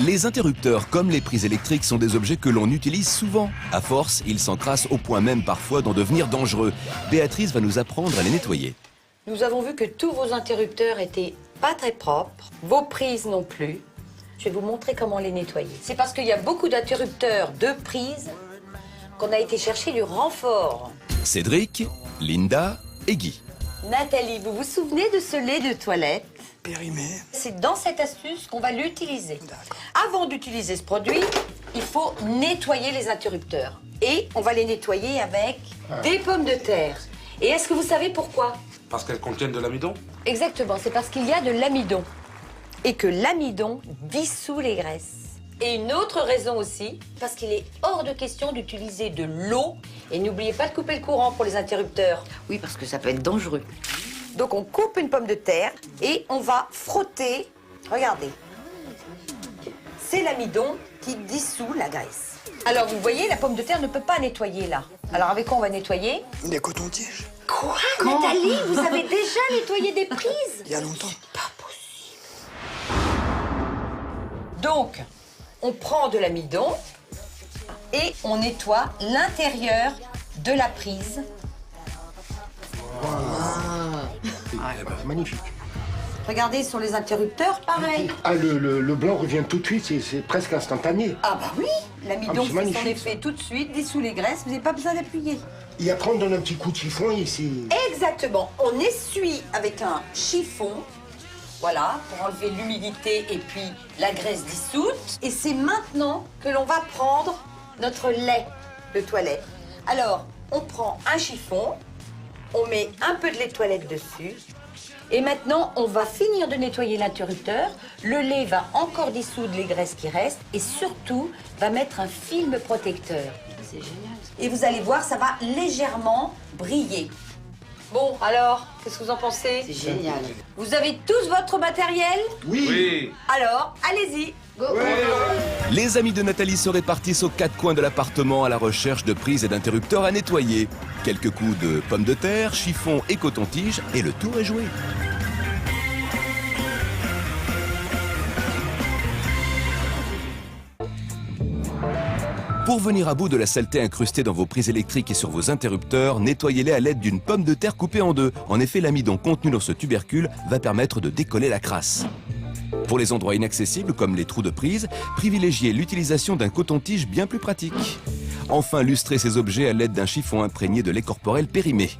Les interrupteurs, comme les prises électriques, sont des objets que l'on utilise souvent. À force, ils s'encrassent au point même parfois d'en devenir dangereux. Béatrice va nous apprendre à les nettoyer. Nous avons vu que tous vos interrupteurs étaient pas très propres, vos prises non plus. Je vais vous montrer comment les nettoyer. C'est parce qu'il y a beaucoup d'interrupteurs de prises qu'on a été chercher du renfort. Cédric, Linda et Guy. Nathalie, vous vous souvenez de ce lait de toilette? Périmé. C'est dans cette astuce qu'on va l'utiliser. Avant d'utiliser ce produit, il faut nettoyer les interrupteurs. Et on va les nettoyer avec des pommes de terre. Et est-ce que vous savez pourquoi? Parce qu'elles contiennent de l'amidon? Exactement, c'est parce qu'il y a de l'amidon. Et que l'amidon dissout les graisses. Et une autre raison aussi, parce qu'il est hors de question d'utiliser de l'eau. Et n'oubliez pas de couper le courant pour les interrupteurs. Oui, parce que ça peut être dangereux. Donc on coupe une pomme de terre et on va frotter. Regardez. C'est l'amidon qui dissout la graisse. Alors vous voyez, la pomme de terre ne peut pas nettoyer là. Alors avec quoi on va nettoyer? Des cotons-tiges. Quoi, Nathalie? Vous avez déjà nettoyé des prises? Il y a longtemps. Pas possible. Donc, on prend de l'amidon et on nettoie l'intérieur de la prise. C'est magnifique. Regardez sur les interrupteurs, pareil. Ah, le blanc revient tout de suite, c'est presque instantané. Ah bah oui, l'amidon c'est fait magnifique, son effet tout de suite, dissout les graisses, vous n'avez pas besoin d'appuyer. Et après, on donne un petit coup de chiffon et c'est... Exactement, on essuie avec un chiffon, voilà, pour enlever l'humidité et puis la graisse dissoute. Et c'est maintenant que l'on va prendre notre lait de toilette. Alors, on prend un chiffon, on met un peu de lait de toilette dessus. Et maintenant, on va finir de nettoyer l'interrupteur. Le lait va encore dissoudre les graisses qui restent et surtout va mettre un film protecteur. C'est génial. Et vous allez voir, ça va légèrement briller. Bon, alors, qu'est-ce que vous en pensez? C'est génial. Vous avez tous votre matériel? Oui. Alors, allez-y. Go. Les amis de Nathalie se répartissent aux quatre coins de l'appartement à la recherche de prises et d'interrupteurs à nettoyer. Quelques coups de pommes de terre, chiffon et coton-tige et le tour est joué. Pour venir à bout de la saleté incrustée dans vos prises électriques et sur vos interrupteurs, nettoyez-les à l'aide d'une pomme de terre coupée en deux. En effet, l'amidon contenu dans ce tubercule va permettre de décoller la crasse. Pour les endroits inaccessibles, comme les trous de prise, privilégiez l'utilisation d'un coton-tige bien plus pratique. Enfin, lustrez ces objets à l'aide d'un chiffon imprégné de lait corporel périmé.